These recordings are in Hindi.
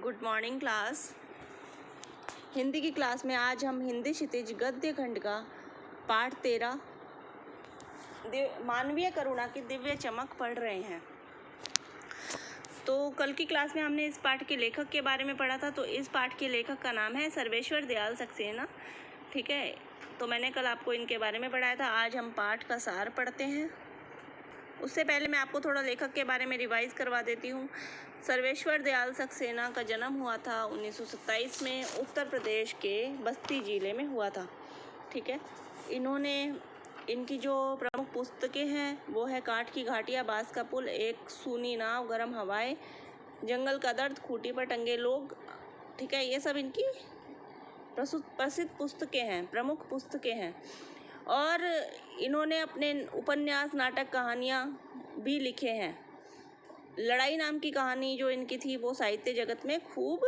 Good morning class. हिंदी की क्लास में आज हम हिंदी क्षितिज गद्य खंड का पाठ 13 मानवीय करुणा की दिव्य चमक पढ़ रहे हैं। तो कल की क्लास में हमने इस पाठ के लेखक के बारे में पढ़ा था। तो इस पाठ के लेखक का नाम है सर्वेश्वर दयाल सक्सेना। ठीक है, तो मैंने कल आपको इनके बारे में पढ़ाया था। आज हम पाठ का सार पढ़ते हैं। उससे पहले मैं आपको थोड़ा लेखक के बारे में रिवाइज करवा देती हूँ। सर्वेश्वर दयाल सक्सेना का जन्म हुआ था 1927 में, उत्तर प्रदेश के बस्ती ज़िले में हुआ था। ठीक है, इनकी जो प्रमुख पुस्तकें हैं वो है काठ की घाटियाँ, बांस का पुल, एक सूनी नाव, गर्म हवाएं, जंगल का दर्द, खूंटी पर टंगे लोग। ठीक है, ये सब इनकी प्रसिद्ध पुस्तकें हैं, प्रमुख पुस्तकें हैं। और इन्होंने अपने उपन्यास, नाटक, कहानियाँ भी लिखे हैं। लड़ाई नाम की कहानी जो इनकी थी वो साहित्य जगत में खूब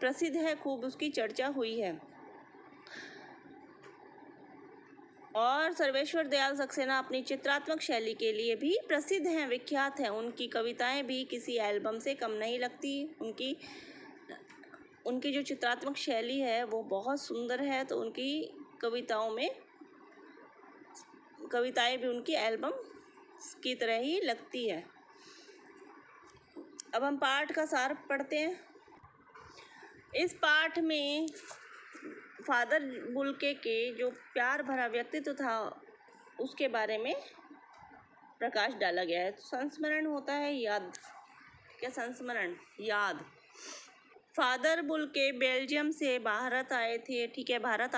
प्रसिद्ध है, खूब उसकी चर्चा हुई है। और सर्वेश्वर दयाल सक्सेना अपनी चित्रात्मक शैली के लिए भी प्रसिद्ध हैं, विख्यात हैं। उनकी कविताएं भी किसी एल्बम से कम नहीं लगती। उनकी जो चित्रात्मक शैली है वो बहुत सुंदर है। तो उनकी कविताएं भी उनकी एल्बम की तरह ही लगती है। अब हम पाठ का सार पढ़ते हैं। इस पाठ में फादर बुल्के के जो प्यार भरा व्यक्तित्व था उसके बारे में प्रकाश डाला गया है। संस्मरण होता है याद। क्या संस्मरण? याद। फादर बुल्के बेल्जियम से भारत आए थे। ठीक है, भारत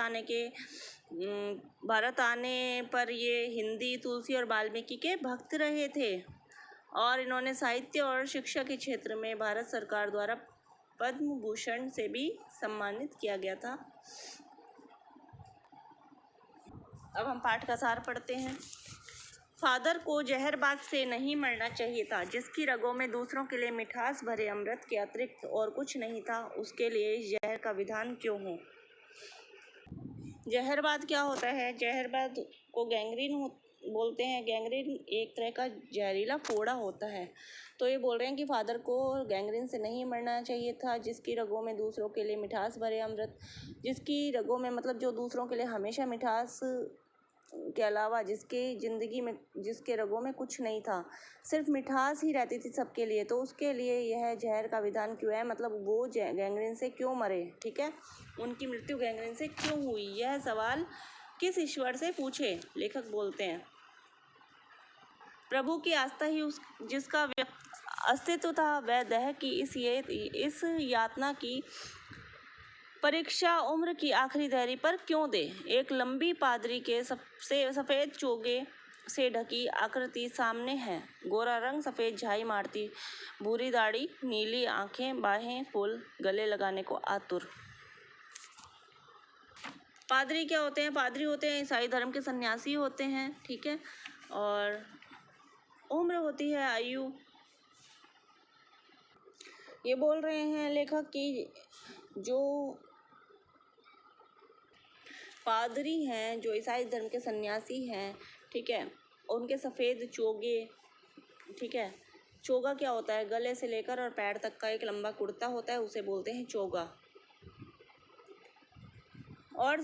आने पर ये हिंदी, तुलसी और वाल्मीकि के भक्त रहे थे। और इन्होंने साहित्य और शिक्षा के क्षेत्र में भारत सरकार द्वारा पद्म भूषण से भी सम्मानित किया गया था। अब हम पाठ का सार पढ़ते हैं। फादर को जहरबाद से नहीं मरना चाहिए था। जिसकी रगों में दूसरों के लिए मिठास भरे अमृत के अतिरिक्त और कुछ नहीं था, उसके लिए इस जहर का विधान क्यों हो। जहरबाद क्या होता है? जहरबाद को गैंग्रीन बोलते हैं। गैंग्रीन एक तरह का जहरीला फोड़ा होता है। तो ये बोल रहे हैं कि फादर को गैंग्रीन से नहीं मरना चाहिए था। जिसकी रगों में दूसरों के लिए मिठास भरे अमृत, जिसकी रगों में मतलब जो दूसरों के लिए हमेशा मिठास के अलावा जिसके रगों में कुछ नहीं था, सिर्फ मिठास ही रहती थी सबके लिए, तो उसके लिए यह जहर का विधान क्यों है, मतलब वो गैंग्रीन से क्यों मरे। ठीक है, उनकी मृत्यु गैंग्रीन से क्यों हुई, यह सवाल किस ईश्वर से पूछे। लेखक बोलते हैं, प्रभु की आस्था ही जिसका अस्तित्व था वह देह की इस यातना की परीक्षा उम्र की आखिरी दहरी पर क्यों दे। एक लंबी पादरी के सफ़ेद चोगे से ढकी आकृति सामने है। गोरा रंग, सफ़ेद झाई मारती भूरी दाढ़ी, नीली आंखें, बाहें फूल, गले लगाने को आतुर। पादरी क्या होते हैं? पादरी होते हैं ईसाई धर्म के सन्यासी होते हैं। ठीक है, और उम्र होती है आयु। ये बोल रहे हैं लेखक कि जो पादरी हैं, जो ईसाई धर्म के सन्यासी हैं, ठीक है, उनके सफ़ेद चोगे, ठीक है, चोगा क्या होता है? गले से लेकर और पैर तक का एक लंबा कुर्ता होता है, उसे बोलते हैं चोगा। और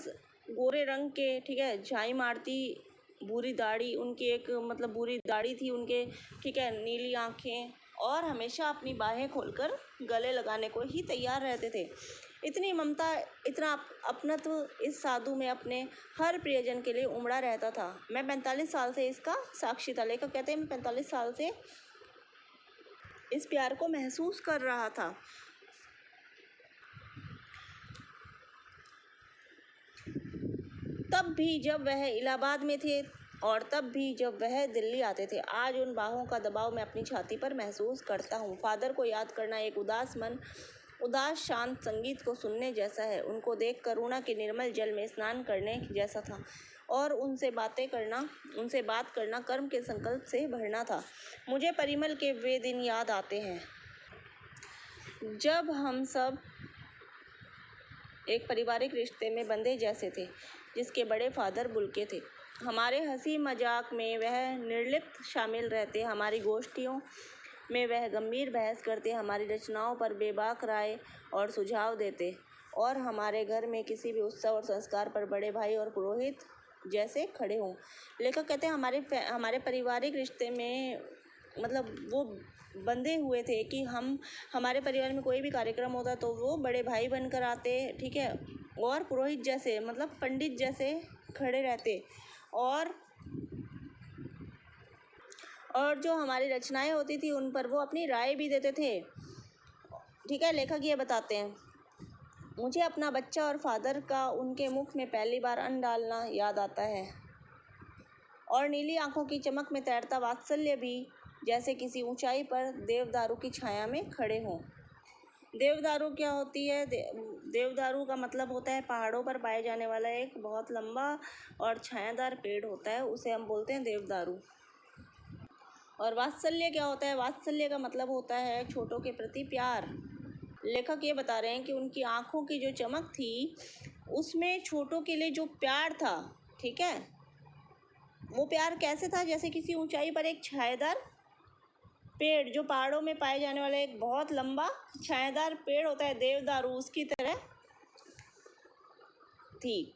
गोरे रंग के, ठीक है, झाई मारती भूरी दाढ़ी, उनकी एक मतलब भूरी दाढ़ी थी उनके, ठीक है, नीली आंखें, और हमेशा अपनी बाहें खोलकर गले लगाने को ही तैयार रहते थे। इतनी ममता, इतना अपनत्व इस साधु में अपने हर प्रियजन के लिए उमड़ा रहता था। मैं 45 साल से इसका साक्षी था। लेखक कहते हैं, मैं 45 साल से इस प्यार को महसूस कर रहा था। तब भी जब वह इलाहाबाद में थे और तब भी जब वह दिल्ली आते थे। आज उन बाहों का दबाव मैं अपनी छाती पर महसूस करता हूँ। फादर को याद करना एक उदास शांत संगीत को सुनने जैसा है। उनको देख करुणा के निर्मल जल में स्नान करने जैसा था। और उनसे बात करना कर्म के संकल्प से भरना था। मुझे परिमल के वे दिन याद आते हैं जब हम सब एक पारिवारिक रिश्ते में बंधे जैसे थे, जिसके बड़े फादर बुल्के थे। हमारे हंसी मजाक में वह निर्लिप्त शामिल रहते, हमारी गोष्ठियों में वह गंभीर बहस करते, हमारी रचनाओं पर बेबाक राय और सुझाव देते, और हमारे घर में किसी भी उत्सव और संस्कार पर बड़े भाई और पुरोहित जैसे खड़े हों। लेखक कहते हैं हमारे पारिवारिक रिश्ते में मतलब वो बंधे हुए थे कि हमारे परिवार में कोई भी कार्यक्रम होता तो वो बड़े भाई बनकर आते, ठीक है, और पुरोहित जैसे मतलब पंडित जैसे खड़े रहते, और जो हमारी रचनाएं होती थी उन पर वो अपनी राय भी देते थे, ठीक है। लेखक ये बताते हैं, मुझे अपना बच्चा और फादर का उनके मुख में पहली बार अन्न डालना याद आता है, और नीली आंखों की चमक में तैरता वात्सल्य भी, जैसे किसी ऊंचाई पर देवदारू की छाया में खड़े हों। देवदारू क्या होती है? देवदारू का मतलब होता है पहाड़ों पर पाए जाने वाला एक बहुत लंबा और छायादार पेड़ होता है, उसे हम बोलते हैं देवदारू। और वात्सल्य क्या होता है? वात्सल्य का मतलब होता है छोटों के प्रति प्यार। लेखक ये बता रहे हैं कि उनकी आंखों की जो चमक थी उसमें छोटों के लिए जो प्यार था, ठीक है, वो प्यार कैसे था? जैसे किसी ऊंचाई पर एक छायादार पेड़, जो पहाड़ों में पाए जाने वाला एक बहुत लंबा छायादार पेड़ होता है देवदारू, उसकी तरह थी।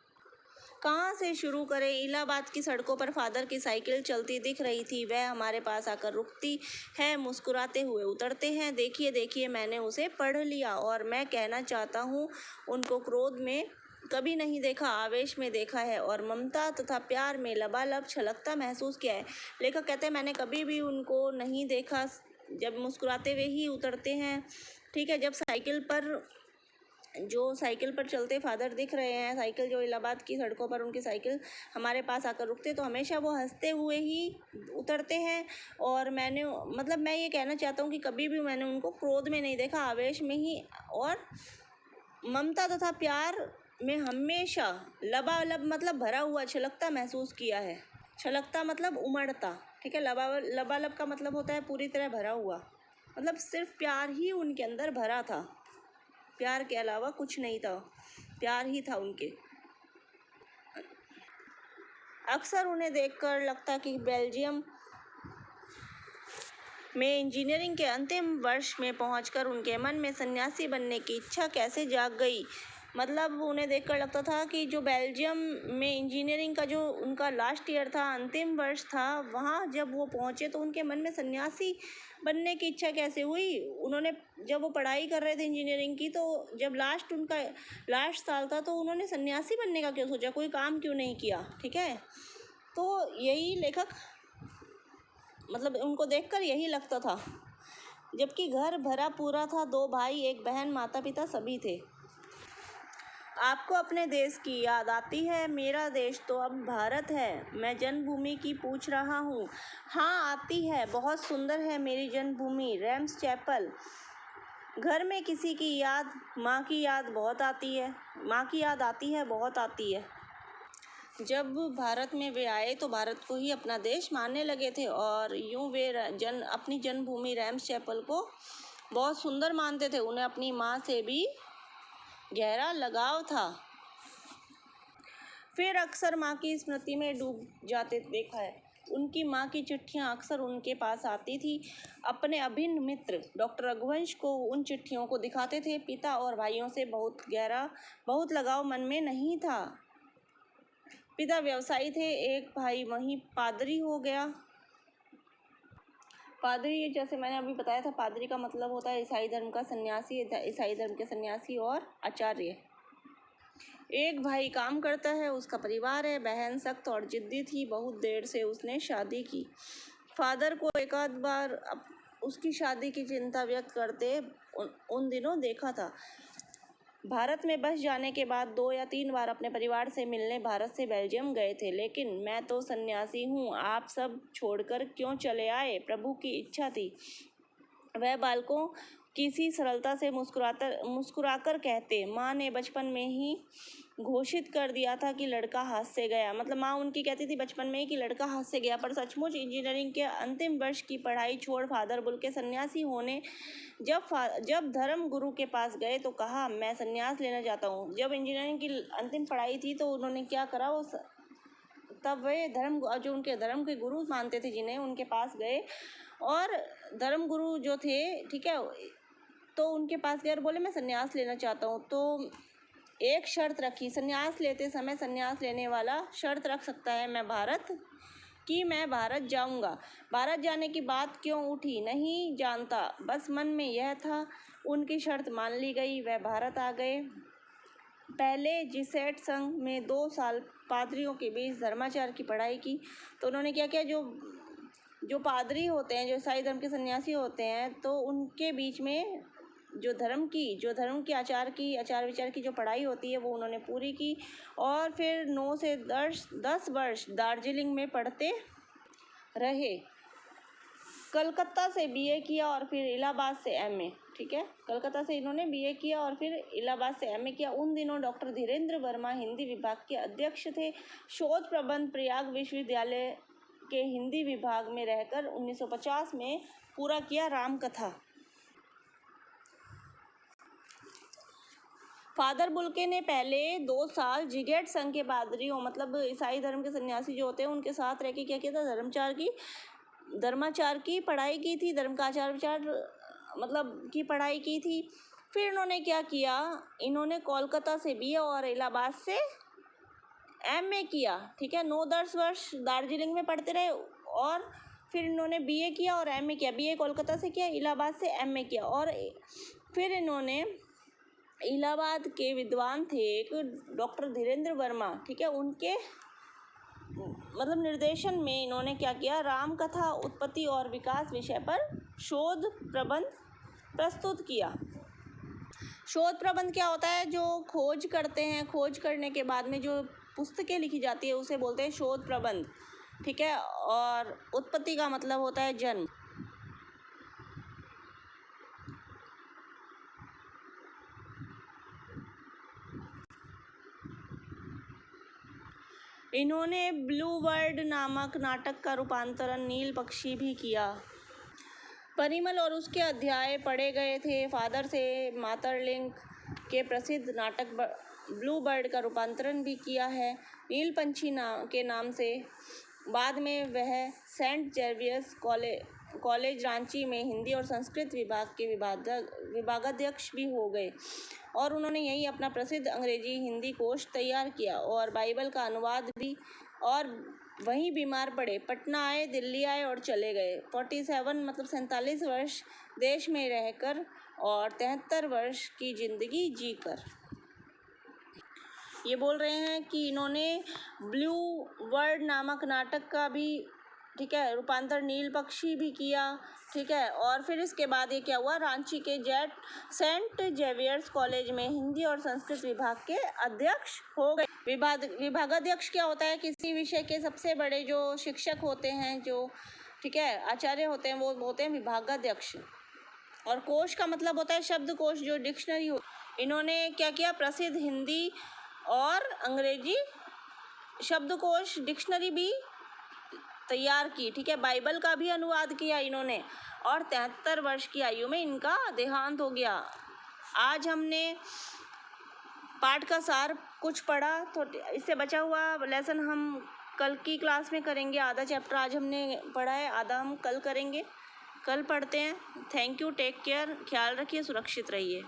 कहाँ से शुरू करें? इलाहाबाद की सड़कों पर फादर की साइकिल चलती दिख रही थी। वह हमारे पास आकर रुकती है, मुस्कुराते हुए उतरते हैं। देखिए देखिए, मैंने उसे पढ़ लिया, और मैं कहना चाहता हूँ उनको क्रोध में कभी नहीं देखा, आवेश में देखा है, और ममता तथा प्यार में लबालब छलकता महसूस किया है। लेखक कहते हैं मैंने कभी भी उनको नहीं देखा जब मुस्कुराते हुए ही उतरते हैं, ठीक है। जब साइकिल पर चलते फादर दिख रहे हैं, साइकिल जो इलाहाबाद की सड़कों पर उनकी साइकिल हमारे पास आकर रुकते, तो हमेशा वो हंसते हुए ही उतरते हैं। और मैं ये कहना चाहता हूँ कि कभी भी मैंने उनको क्रोध में नहीं देखा, आवेश में ही, और ममता तथा प्यार में हमेशा लबालब मतलब भरा हुआ, छलकता महसूस किया है। छलकता मतलब उमड़ता, ठीक है। लबालब का मतलब होता है पूरी तरह भरा हुआ, मतलब सिर्फ प्यार ही उनके अंदर भरा था, प्यार के अलावा कुछ नहीं था, प्यार ही था उनके। अक्सर उन्हें देखकर लगता कि बेल्जियम में इंजीनियरिंग के अंतिम वर्ष में पहुंचकर उनके मन में सन्यासी बनने की इच्छा कैसे जाग गई। मतलब उन्हें देखकर लगता था कि जो बेल्जियम में इंजीनियरिंग का जो उनका लास्ट ईयर था, अंतिम वर्ष था, वहाँ जब वो पहुँचे तो उनके मन में सन्यासी बनने की इच्छा कैसे हुई। उन्होंने जब वो पढ़ाई कर रहे थे इंजीनियरिंग की, तो जब उनका लास्ट साल था, तो उन्होंने सन्यासी बनने का क्यों सोचा, कोई काम क्यों नहीं किया, ठीक है। तो यही लेखक मतलब उनको देखकर यही लगता था। जबकि घर भरा पूरा था, 2 भाई, 1 बहन, माता पिता सभी थे। आपको अपने देश की याद आती है? मेरा देश तो अब भारत है। मैं जन्मभूमि की पूछ रहा हूँ। हाँ आती है, बहुत सुंदर है मेरी जन्मभूमि, रेम्स चैपल। घर में किसी की याद? माँ की याद बहुत आती है, बहुत आती है। जब भारत में वे आए तो भारत को ही अपना देश मानने लगे थे, और यूँ वे अपनी जन्मभूमि रेम्स चैपल को बहुत सुंदर मानते थे। उन्हें अपनी माँ से भी गहरा लगाव था। फिर अक्सर माँ की स्मृति में डूब जाते देखा है। उनकी माँ की चिट्ठियाँ अक्सर उनके पास आती थी। अपने अभिन्न मित्र डॉक्टर रघुवंश को उन चिट्ठियों को दिखाते थे। पिता और भाइयों से बहुत लगाव मन में नहीं था। पिता व्यवसायी थे, एक भाई वहीं पादरी हो गया। पादरी, जैसे मैंने अभी बताया था, पादरी का मतलब होता है ईसाई धर्म का सन्यासी, ईसाई धर्म के सन्यासी और आचार्य। एक भाई काम करता है, उसका परिवार है। बहन सख्त और जिद्दी थी, बहुत देर से उसने शादी की। फादर को एक आध बार उसकी शादी की चिंता व्यक्त करते उन दिनों देखा था। भारत में बस जाने के बाद 2 या 3 बार अपने परिवार से मिलने भारत से बेल्जियम गए थे। लेकिन मैं तो सन्यासी हूँ, आप सब छोड़कर क्यों चले आए? प्रभु की इच्छा थी, वह बालकों किसी सरलता से मुस्कुराकर कहते। माँ ने बचपन में ही घोषित कर दिया था कि लड़का हाथ से गया। मतलब माँ उनकी कहती थी बचपन में ही कि लड़का हाथ से गया। पर सचमुच इंजीनियरिंग के अंतिम वर्ष की पढ़ाई छोड़ फादर बुल के सन्यासी होने जब धर्म गुरु के पास गए तो कहा मैं सन्यास लेना चाहता हूँ। जब इंजीनियरिंग की अंतिम पढ़ाई थी तो उन्होंने क्या करा, तब वे जो उनके धर्म के गुरु मानते थे जिन्हें, उनके पास गए और धर्मगुरु जो थे, ठीक है, तो उनके पास गए और बोले मैं संन्यास लेना चाहता हूँ। तो एक शर्त रखी, संन्यास लेते समय संन्यास लेने वाला शर्त रख सकता है मैं भारत जाऊंगा। भारत जाने की बात क्यों उठी नहीं जानता, बस मन में यह था। उनकी शर्त मान ली गई, वह भारत आ गए। पहले जिसेट संघ में 2 साल पादरियों के बीच धर्माचार की पढ़ाई की। तो उन्होंने क्या किया, जो पादरी होते हैं, जो ईसाई धर्म के सन्यासी होते हैं, तो उनके बीच में जो धर्म की आचार विचार की जो पढ़ाई होती है वो उन्होंने पूरी की। और फिर 9 से 10 वर्ष दार्जिलिंग में पढ़ते रहे। कलकत्ता से बीए किया और फिर इलाहाबाद से एमए, ठीक है, कलकत्ता से इन्होंने बीए किया और फिर इलाहाबाद से एमए किया। उन दिनों डॉक्टर धीरेन्द्र वर्मा हिंदी विभाग के अध्यक्ष थे। शोध प्रबंध प्रयाग विश्वविद्यालय के हिंदी विभाग में रहकर 1950 में पूरा किया। रामकथा। फादर बुल्के ने पहले 2 साल जिगेट संघ के पादरियों, मतलब ईसाई धर्म के सन्यासी जो होते हैं, उनके साथ रह के क्या किया था, धर्माचार की पढ़ाई की थी, धर्म का आचार विचार मतलब की पढ़ाई की थी। फिर इन्होंने क्या किया, इन्होंने कोलकाता से बीए और इलाहाबाद से एमए किया, ठीक है। 9-10 वर्ष दार्जिलिंग में पढ़ते रहे और फिर इन्होंने बीए किया और एमए किया। बीए कोलकाता से किया, इलाहाबाद से एमए किया। और फिर इन्होंने इलाहाबाद के विद्वान थे एक डॉक्टर धीरेन्द्र वर्मा, ठीक है, उनके मतलब निर्देशन में इन्होंने क्या किया, रामकथा उत्पत्ति और विकास विषय पर शोध प्रबंध प्रस्तुत किया। शोध प्रबंध क्या होता है, जो खोज करते हैं, खोज करने के बाद में जो पुस्तकें लिखी जाती है उसे बोलते हैं शोध प्रबंध, ठीक है। और उत्पत्ति का मतलब होता है जन्म। इन्होंने ब्लू बर्ड नामक नाटक का रूपांतरण नील पक्षी भी किया। परिमल और उसके अध्याय पढ़े गए थे। फादर से मातरलिंग के प्रसिद्ध नाटक ब्लू बर्ड का रूपांतरण भी किया है नील पंछी के नाम से। बाद में वह सेंट जेवियर्स कॉलेज रांची में हिंदी और संस्कृत विभाग के विभागाध्यक्ष भी हो गए और उन्होंने यहीं अपना प्रसिद्ध अंग्रेजी हिंदी कोश तैयार किया और बाइबल का अनुवाद भी। और वहीं बीमार पड़े, पटना आए, दिल्ली आए और चले गए। 47 मतलब 47 वर्ष देश में रहकर और 73 वर्ष की जिंदगी जीकर। ये बोल रहे हैं कि इन्होंने ब्लू बर्ड नामक नाटक का भी, ठीक है, रूपांतर नील पक्षी भी किया, ठीक है। और फिर इसके बाद ये क्या हुआ, रांची के सेंट जेवियर्स कॉलेज में हिंदी और संस्कृत विभाग के अध्यक्ष हो गए। विभागाध्यक्ष क्या होता है, किसी विषय के सबसे बड़े जो शिक्षक होते हैं, जो, ठीक है, आचार्य होते हैं, वो होते हैं विभागाध्यक्ष। और कोश का मतलब होता है शब्दकोश, जो डिक्शनरी हो। इन्होंने क्या किया, प्रसिद्ध हिंदी और अंग्रेजी शब्दकोश डिक्शनरी भी तैयार की, ठीक है। बाइबल का भी अनुवाद किया इन्होंने और 73 वर्ष की आयु में इनका देहांत हो गया। आज हमने पाठ का सार कुछ पढ़ा, तो इससे बचा हुआ लेसन हम कल की क्लास में करेंगे। आधा चैप्टर आज हमने पढ़ा है, आधा हम कल करेंगे। कल पढ़ते हैं। थैंक यू, टेक केयर, ख्याल रखिए, सुरक्षित रहिए।